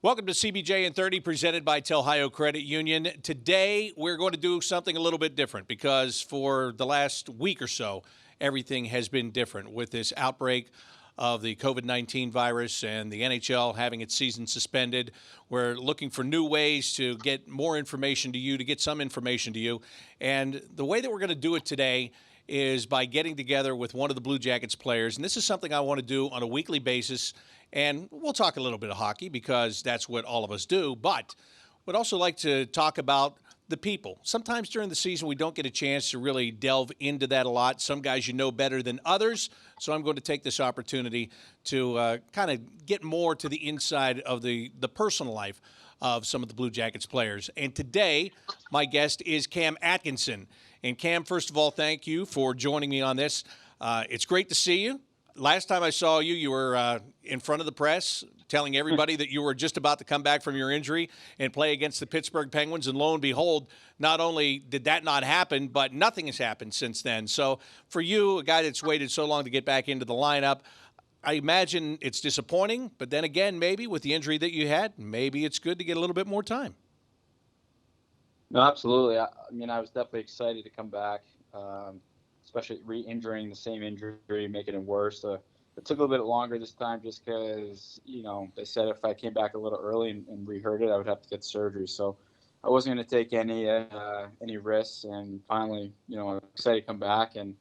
Welcome to CBJ in 30, presented by Telhio Credit Union. Today, we're going to do something a little bit different because for the last week or so, everything has been different with this outbreak of the COVID-19 virus and the NHL having its season suspended. We're looking for new ways to get more information to you, to get some information to you. And the way that we're going to do it today is by getting together with one of the Blue Jackets players. And this is something I want to do on a weekly basis. And we'll talk a little bit of hockey because that's what all of us do. But we'd also like to talk about the people. Sometimes during the season, we don't get a chance to really delve into that a lot. Some guys you know better than others. So I'm going to take this opportunity to kind of get more to the inside of the personal life of some of the Blue Jackets players. And today, my guest is Cam Atkinson. And Cam, first of all, thank you for joining me on this. It's great to see you. Last time I saw you, you were in front of the press telling everybody that you were just about to come back from your injury and play against the Pittsburgh Penguins. And lo and behold, not only did that not happen, but nothing has happened since then. So for you, a guy that's waited so long to get back into the lineup, I imagine it's disappointing. But then again, maybe with the injury that you had, maybe it's good to get a little bit more time. No, absolutely. I mean, I was definitely excited to come back. Especially re-injuring the same injury, making it worse. It took a little bit longer this time just because, they said if I came back a little early and re-hurt it, I would have to get surgery. So I wasn't going to take any risks. And finally, I'm excited to come back and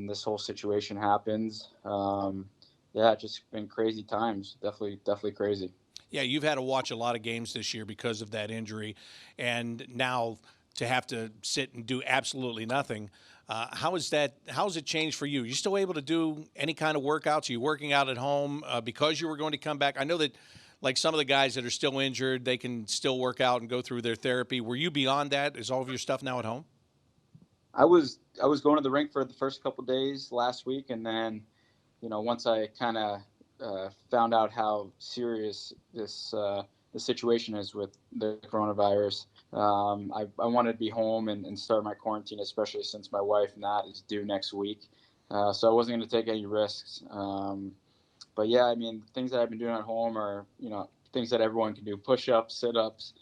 this whole situation happens. It's just been crazy times. Definitely crazy. Yeah, you've had to watch a lot of games this year because of that injury. And now to have to sit and do absolutely nothing. How has it changed for you? Are you still able to do any kind of workouts? Are you working out at home because you were going to come back? I know that, like some of the guys that are still injured, they can still work out and go through their therapy. Were you beyond that? Is all of your stuff now at home? I was going to the rink for the first couple of days last week, and then, once I kind of found out how serious the situation is with the coronavirus. I wanted to be home and start my quarantine, especially since my wife, Nat, is due next week. So I wasn't going to take any risks. But yeah, I mean, things that I've been doing at home are, things that everyone can do: push-ups, sit-ups,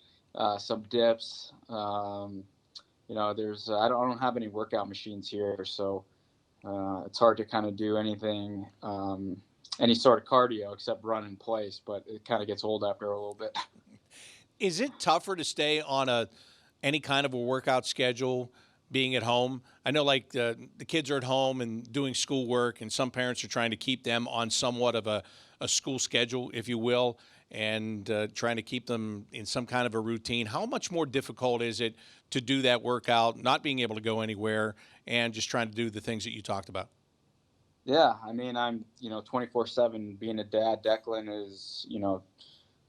some dips. I don't have any workout machines here, so it's hard to kind of do anything, any sort of cardio except run in place. But it kind of gets old after a little bit. Is it tougher to stay on any kind of a workout schedule being at home? I know like the kids are at home and doing schoolwork, and some parents are trying to keep them on somewhat of a school schedule, if you will, and trying to keep them in some kind of a routine. How much more difficult is it to do that workout, not being able to go anywhere, and just trying to do the things that you talked about? Yeah, I mean, I'm 24/7 being a dad. Declan is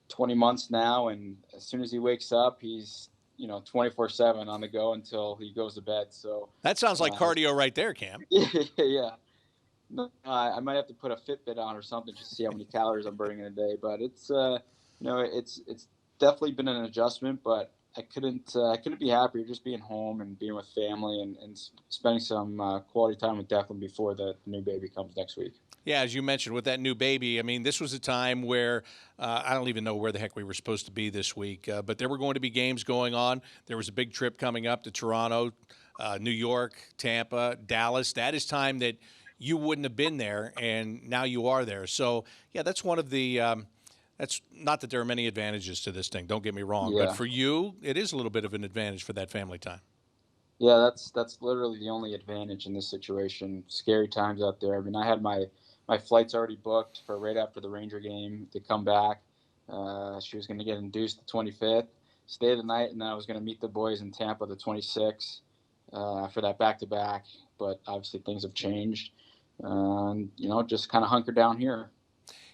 20 months now, and as soon as he wakes up, he's 24/7 on the go until he goes to bed. So that sounds like cardio right there, Cam. Yeah. No, I might have to put a Fitbit on or something just to see how many calories I'm burning in a day. But it's it's definitely been an adjustment. But I couldn't be happier just being home and being with family and spending some quality time with Declan before the new baby comes next week. Yeah, as you mentioned, with that new baby, I mean, this was a time where I don't even know where the heck we were supposed to be this week, but there were going to be games going on. There was a big trip coming up to Toronto, New York, Tampa, Dallas. That is time that you wouldn't have been there, and now you are there. So, yeah, that's one of the that's not that there are many advantages to this thing. Don't get me wrong, Yeah. but for you, it is a little bit of an advantage for that family time. Yeah, that's literally the only advantage in this situation. Scary times out there. I mean, I had my flight's already booked for right after the Ranger game to come back. She was going to get induced the 25th, stay the night, and then I was going to meet the boys in Tampa the 26th for that back-to-back. But obviously things have changed. Just kind of hunker down here.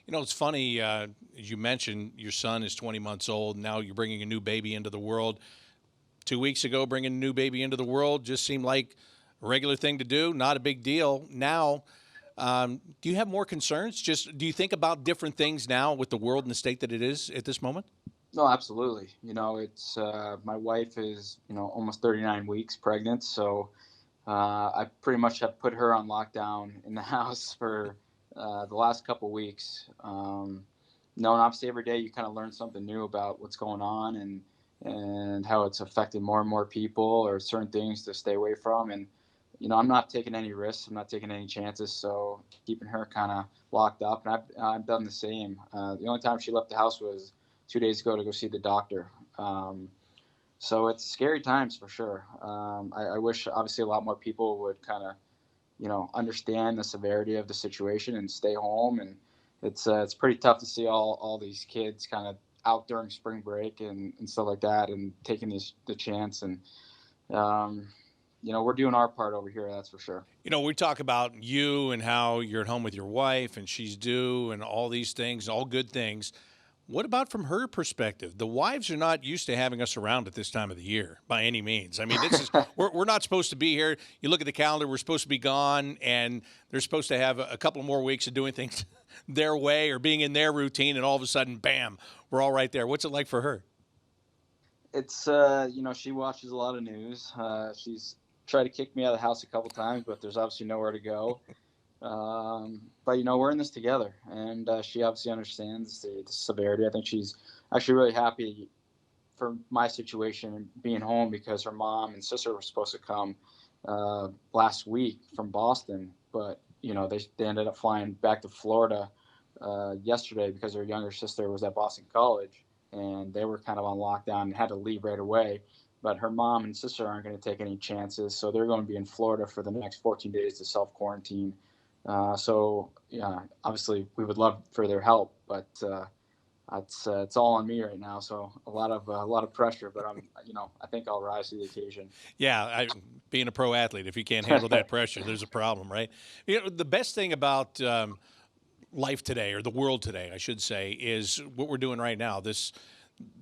It's funny, as you mentioned, your son is 20 months old. Now you're bringing a new baby into the world. 2 weeks ago, bringing a new baby into the world just seemed like a regular thing to do, not a big deal. Now, do you have more concerns? Just do you think about different things now with the world and the state that it is at this moment? No, absolutely. It's my wife is almost 39 weeks pregnant, so I pretty much have put her on lockdown in the house for the last couple weeks. No, and obviously every day you kind of learn something new about what's going on and how it's affected more and more people or certain things to stay away from. And I'm not taking any risks. I'm not taking any chances. So keeping her kind of locked up, and I've done the same. The only time she left the house was 2 days ago to go see the doctor. So it's scary times for sure. I wish obviously a lot more people would kind of understand the severity of the situation and stay home. And it's pretty tough to see all these kids kind of out during spring break and stuff like that and taking the chance. And um, we're doing our part over here, that's for sure. We talk about you and how you're at home with your wife and she's due and all these things, all good things. What about from her perspective? The wives are not used to having us around at this time of the year by any means. I mean, this is we're not supposed to be here. You look at the calendar, we're supposed to be gone, and they're supposed to have a couple more weeks of doing things their way or being in their routine, and all of a sudden, bam, we're all right there. What's it like for her? It's she watches a lot of news. She's tried to kick me out of the house a couple times, but there's obviously nowhere to go. But we're in this together, and she obviously understands the severity. I think she's actually really happy for my situation and being home because her mom and sister were supposed to come last week from Boston, but they ended up flying back to Florida yesterday because her younger sister was at Boston College, and they were kind of on lockdown and had to leave right away. But her mom and sister aren't going to take any chances, so they're going to be in Florida for the next 14 days to self quarantine. So yeah, obviously we would love for their help, but it's all on me right now. So a lot of pressure, but I think I'll rise to the occasion. Yeah, being a pro athlete, if you can't handle that pressure, there's a problem, right? The best thing about life today, or the world today, I should say, is what we're doing right now.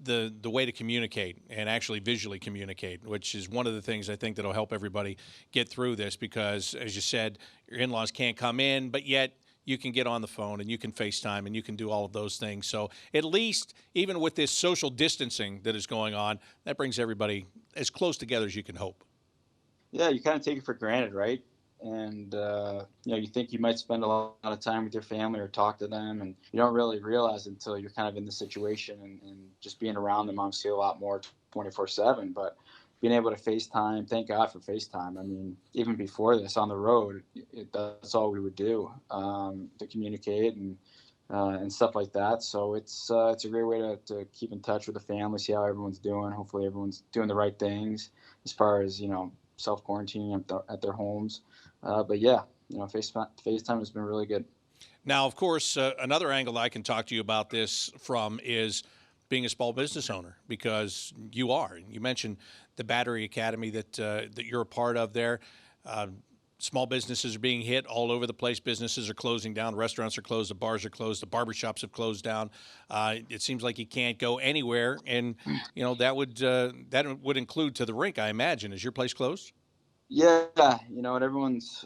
The way to communicate and actually visually communicate, which is one of the things I think that'll help everybody get through this. Because, as you said, your in-laws can't come in, but yet you can get on the phone and you can FaceTime and you can do all of those things. So at least, even with this social distancing that is going on, that brings everybody as close together as you can hope. Yeah, you kind of take it for granted, right? And you think you might spend a lot of time with your family or talk to them, and you don't really realize until you're kind of in the situation and just being around them. Obviously, a lot more 24/7, but being able to FaceTime, thank God for FaceTime. I mean, even before this on the road, that's all we would do to communicate and stuff like that. So it's a great way to keep in touch with the family, see how everyone's doing. Hopefully, everyone's doing the right things as far as self quarantining at their homes. But yeah, FaceTime has been really good. Now, of course, another angle I can talk to you about this from is being a small business owner, because you are. You mentioned the Battery Academy that you're a part of there. Uh, Small businesses are being hit all over the place. Businesses are closing down. Restaurants are closed. The bars are closed. The barbershops have closed down. It seems like you can't go anywhere, and that would include to the rink, I imagine. Is your place closed? Yeah, and everyone's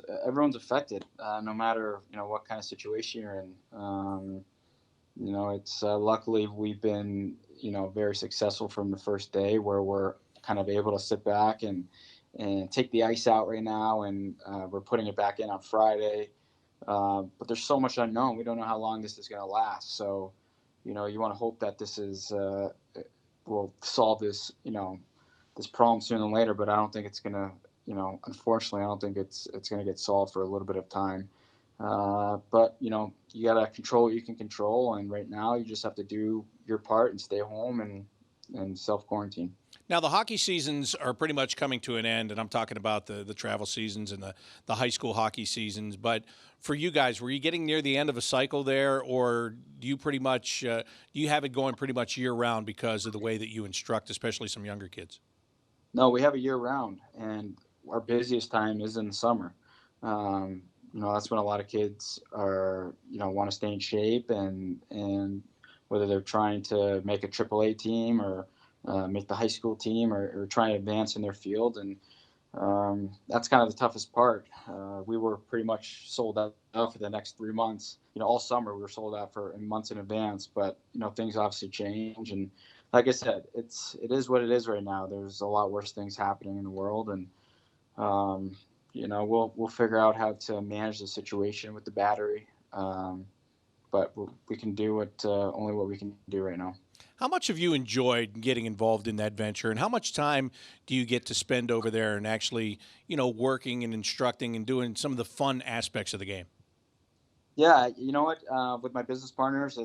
affected, no matter what kind of situation you're in. It's luckily we've been very successful from the first day, where we're kind of able to sit back and take the ice out right now, and we're putting it back in on Friday. But there's so much unknown. We don't know how long this is going to last. So, you want to hope that this is will solve this problem sooner than later. But I don't think it's going to. Unfortunately, I don't think it's going to get solved for a little bit of time. But you got to control what you can control, and right now you just have to do your part and stay home and self quarantine. Now, the hockey seasons are pretty much coming to an end, and I'm talking about the travel seasons and the high school hockey seasons. But for you guys, were you getting near the end of a cycle there, or do you pretty much do you have it going pretty much year round because of the way that you instruct, especially some younger kids? No, we have a year round, and our busiest time is in the summer. That's when a lot of kids are want to stay in shape, and whether they're trying to make a AAA team or make the high school team, or trying to advance in their field. And that's kind of the toughest part. We were pretty much sold out for the next 3 months. All summer we were sold out for months in advance. But things obviously change, and like I said, it is what it is right now. There's a lot worse things happening in the world, and we'll figure out how to manage the situation with the battery. but we can do only what we can do right now. How much have you enjoyed getting involved in that venture, and how much time do you get to spend over there and actually, working and instructing and doing some of the fun aspects of the game? Yeah, you know what? With my business partners,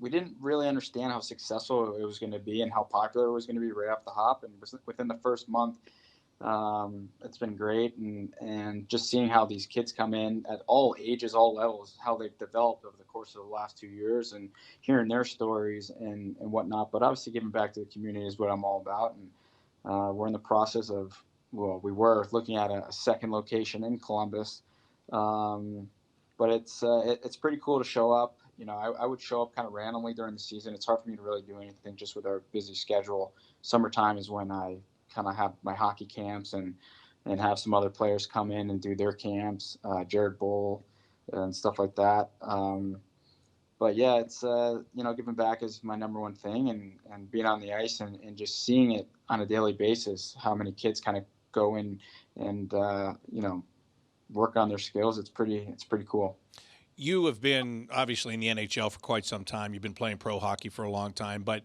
we didn't really understand how successful it was going to be and how popular it was going to be right off the hop. And within the first month, it's been great, and just seeing how these kids come in at all ages, all levels, how they've developed over the course of the last 2 years, and hearing their stories and whatnot. But obviously, giving back to the community is what I'm all about. And we're in the process of, well, we were looking at a second location in Columbus. Um, but it's pretty cool to show up. I would show up kind of randomly during the season. It's hard for me to really do anything just with our busy schedule. Summertime is when I kind of have my hockey camps and have some other players come in and do their camps, Jared Bull and stuff like that. But yeah, it's giving back is my number one thing, and being on the ice and just seeing it on a daily basis, how many kids kind of go in and work on their skills. It's pretty cool. You have been obviously in the NHL for quite some time. You've been playing pro hockey for a long time, but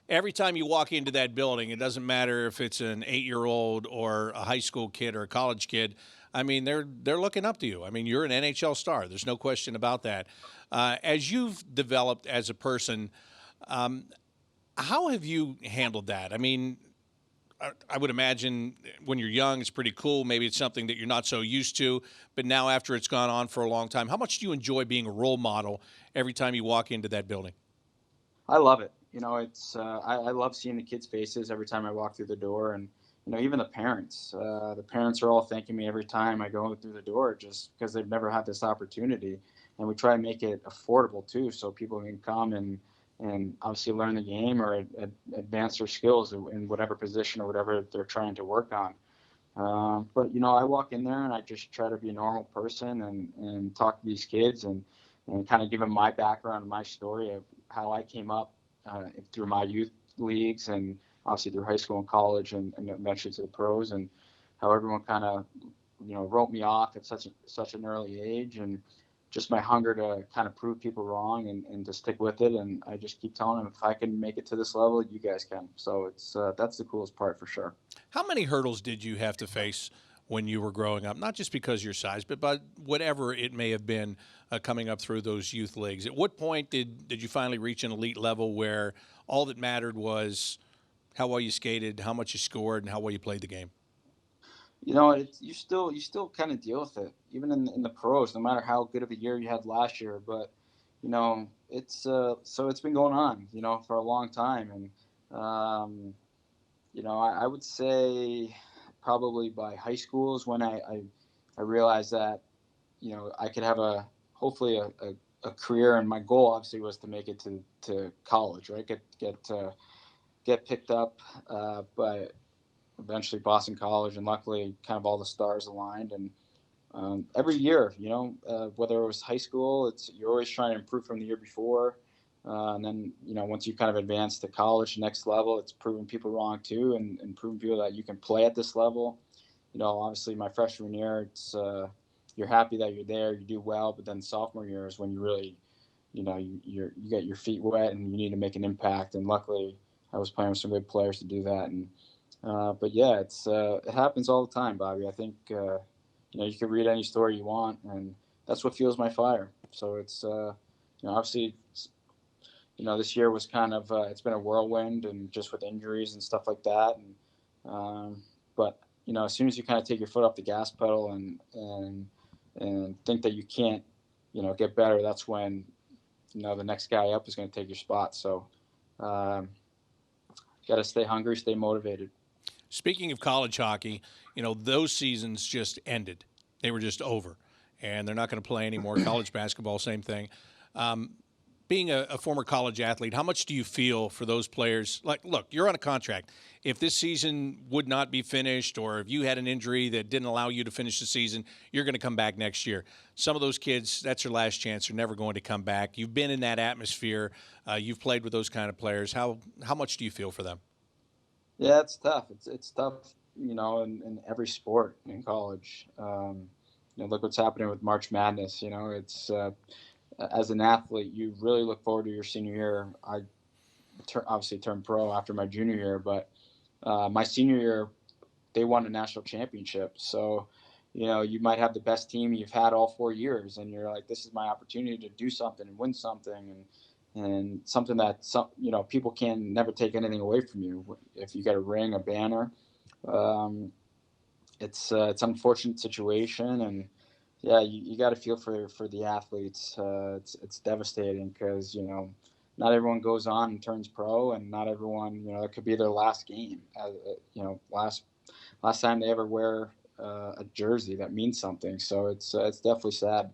every time you walk into that building, it doesn't matter if it's an 8-year-old or a high school kid or a college kid. I mean, they're looking up to you. I mean, you're an NHL star. There's no question about that. As you've developed as a person, how have you handled that? I mean, I would imagine when you're young, it's pretty cool. Maybe it's something that you're not so used to. But now, after it's gone on for a long time, how much do you enjoy being a role model every time you walk into that building? I love it. I love seeing the kids' faces every time I walk through the door, and even the parents. The parents are all thanking me every time I go through the door, just because they've never had this opportunity. And we try to make it affordable too, so people can come and obviously learn the game or advance their skills in whatever position or whatever they're trying to work on. But I walk in there and I just try to be a normal person and talk to these kids and kind of give them my background and my story of how I came up through my youth leagues and obviously through high school and college and eventually to the pros, and how everyone kind of wrote me off at such an early age, and just my hunger to kind of prove people wrong and to stick with it. And I just keep telling them, if I can make it to this level, you guys can. So that's the coolest part for sure. How many hurdles did you have to face when you were growing up? Not just because of your size, but whatever it may have been coming up through those youth leagues. At what point did you finally reach an elite level where all that mattered was how well you skated, how much you scored, and how well you played the game? You still kind of deal with it, even in the pros, no matter how good of a year you had last year. But it's been going on, for a long time, and I would say probably by high school is when I realized that I could have hopefully a career, and my goal obviously was to make it to college, right? Get picked up by eventually Boston College, and luckily kind of all the stars aligned. And every year, whether it was high school, you're always trying to improve from the year before. And then, once you kind of advance to college, next level, it's proving people wrong too, and proving people that you can play at this level. Obviously my freshman year, you're happy that you're there, you do well, but then sophomore year is when you really, you get your feet wet and you need to make an impact. And luckily I was playing with some good players to do that. And but yeah, it happens all the time, Bobby. I think you can read any story you want, and that's what fuels my fire. So it's obviously this year was kind of it's been a whirlwind, and just with injuries and stuff like that. But as soon as you kind of take your foot off the gas pedal and think that you can't get better, that's when the next guy up is going to take your spot. So got to stay hungry, stay motivated. Speaking of college hockey, those seasons just ended. They were just over, and they're not going to play anymore. College basketball, same thing. Being a former college athlete, how much do you feel for those players? Like, look, you're on a contract. If this season would not be finished, or if you had an injury that didn't allow you to finish the season, you're going to come back next year. Some of those kids, that's their last chance. They're never going to come back. You've been in that atmosphere. You've played with those kind of players. How much do you feel for them? Yeah, it's tough. It's tough, in every sport in college. Look what's happening with March Madness. It's as an athlete, you really look forward to your senior year. I obviously turned pro after my junior year, but my senior year, they won a national championship. So, you might have the best team you've had all 4 years, and you're like, this is my opportunity to do something and win something, and something that people can never take anything away from you. If you get a ring, a banner, um, it's an unfortunate situation, and yeah, you got to feel for the athletes. It's devastating because not everyone goes on and turns pro, and not everyone it could be their last game. Last time they ever wear a jersey that means something. So it's definitely sad.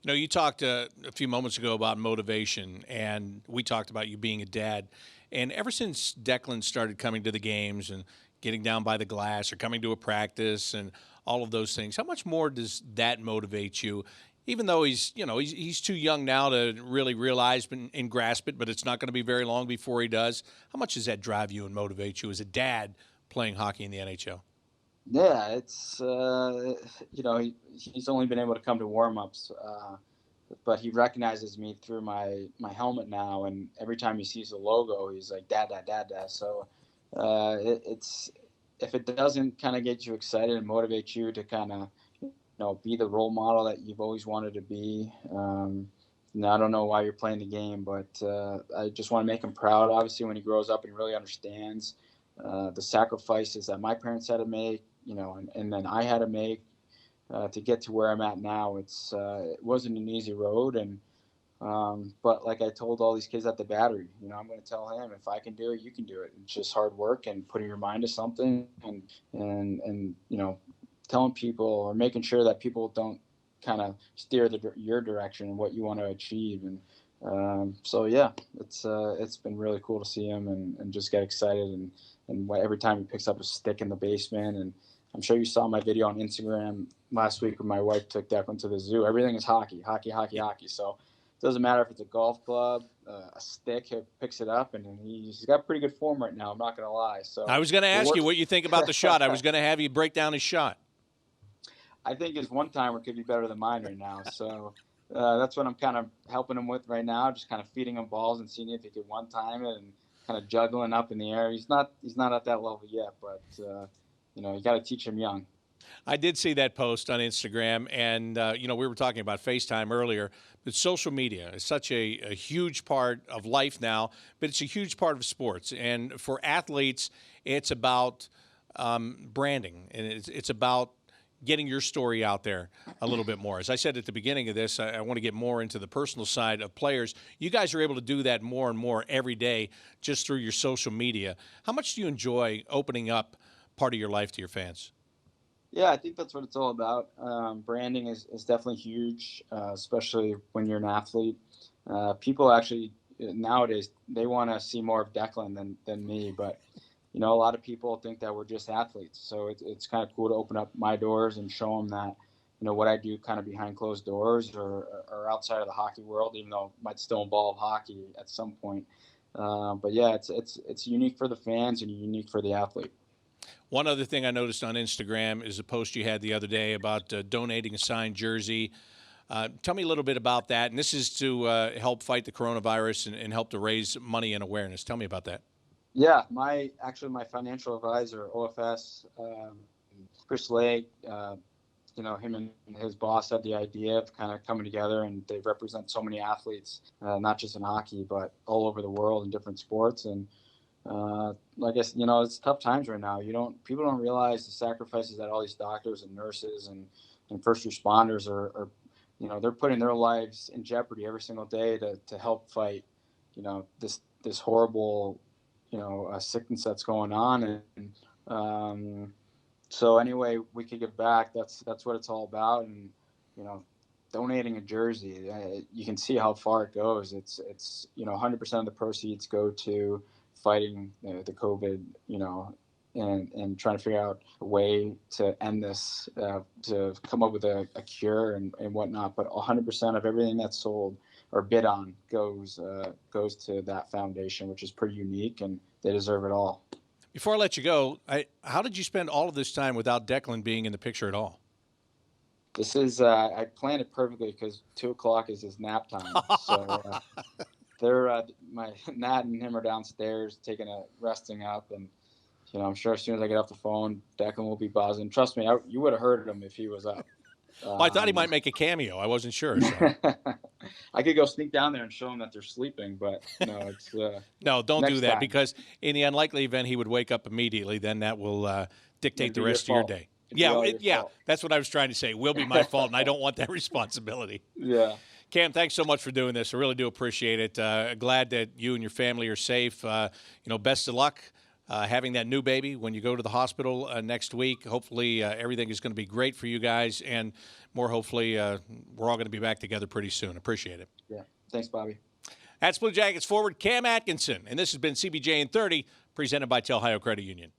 You talked a few moments ago about motivation, and we talked about you being a dad. And ever since Declan started coming to the games and getting down by the glass or coming to a practice and all of those things, how much more does that motivate you? Even though he's too young now to really realize and grasp it, but it's not going to be very long before he does. How much does that drive you and motivate you as a dad playing hockey in the NHL? Yeah, it's he's only been able to come to warm-ups, but he recognizes me through my helmet now, and every time he sees the logo, he's like, "Dad, dad, dad, dad." So it's if it doesn't kind of get you excited and motivate you to kind of be the role model that you've always wanted to be. I don't know why you're playing the game, but I just want to make him proud. Obviously, when he grows up and really understands the sacrifices that my parents had to make, and then I had to make to get to where I'm at now. It wasn't an easy road, and but like I told all these kids at the Battery, I'm going to tell him, if I can do it, you can do it. It's just hard work and putting your mind to something, and telling people or making sure that people don't kind of steer your direction and what you want to achieve. And so yeah, it's been really cool to see him and just get excited and every time he picks up a stick in the basement. And I'm sure you saw my video on Instagram last week when my wife took Declan to the zoo. Everything is hockey, hockey, hockey, hockey. So it doesn't matter if it's a golf club, a stick, he picks it up, and he's got pretty good form right now. I'm not going to lie. So I was going to ask you what you think about the shot. I was going to have you break down his shot. I think his one-timer could be better than mine right now. So that's what I'm kind of helping him with right now, just kind of feeding him balls and seeing if he could one-time it and kind of juggling up in the air. He's not at that level yet, but you got to teach him young. I did see that post on Instagram, and we were talking about FaceTime earlier, but social media is such a huge part of life now, but it's a huge part of sports. And for athletes, it's about branding, and it's about getting your story out there a little bit more. As I said at the beginning of this, I want to get more into the personal side of players. You guys are able to do that more and more every day just through your social media. How much do you enjoy opening up part of your life to your fans? Yeah, I think that's what it's all about. Branding is definitely huge, especially when you're an athlete. People actually nowadays, they want to see more of Declan than me, but a lot of people think that we're just athletes. So it's kind of cool to open up my doors and show them that, what I do kind of behind closed doors or outside of the hockey world, even though it might still involve hockey at some point. But yeah, it's unique for the fans and unique for the athlete. One other thing I noticed on Instagram is a post you had the other day about donating a signed jersey. Tell me a little bit about that. And this is to help fight the coronavirus and help to raise money and awareness. Tell me about that. Yeah, my financial advisor, OFS, Chris Lake, him and his boss had the idea of kind of coming together, and they represent so many athletes, not just in hockey, but all over the world in different sports. And I guess, it's tough times right now. People don't realize the sacrifices that all these doctors and nurses and first responders are they're putting their lives in jeopardy every single day to help fight, this horrible, sickness that's going on. And so anyway, we could give back. That's what it's all about. And, donating a jersey, you can see how far it goes. It's 100% of the proceeds go to fighting the COVID, and trying to figure out a way to end this, to come up with a cure and whatnot. But 100% of everything that's sold or bid on goes to that foundation, which is pretty unique, and they deserve it all. Before I let you go, how did you spend all of this time without Declan being in the picture at all? This is I planned it perfectly because 2 o'clock is his nap time. So they're my Nat and him are downstairs taking a resting up, and I'm sure as soon as I get off the phone, Declan will be buzzing. Trust me, you would have heard him if he was up. Well, I thought he might make a cameo. I wasn't sure. So. I could go sneak down there and show them that they're sleeping, but no, it's no, don't do that time. Because in the unlikely event he would wake up immediately, then that will dictate the rest of your day. Yeah, that's what I was trying to say. It will be my fault, and I don't want that responsibility. Yeah. Cam, thanks so much for doing this. I really do appreciate it. Glad that you and your family are safe. Best of luck having that new baby when you go to the hospital next week. Hopefully everything is going to be great for you guys, and more hopefully we're all going to be back together pretty soon. Appreciate it. Yeah. Thanks, Bobby. That's Blue Jackets forward Cam Atkinson, and this has been CBJ in 30, presented by Telhio Credit Union.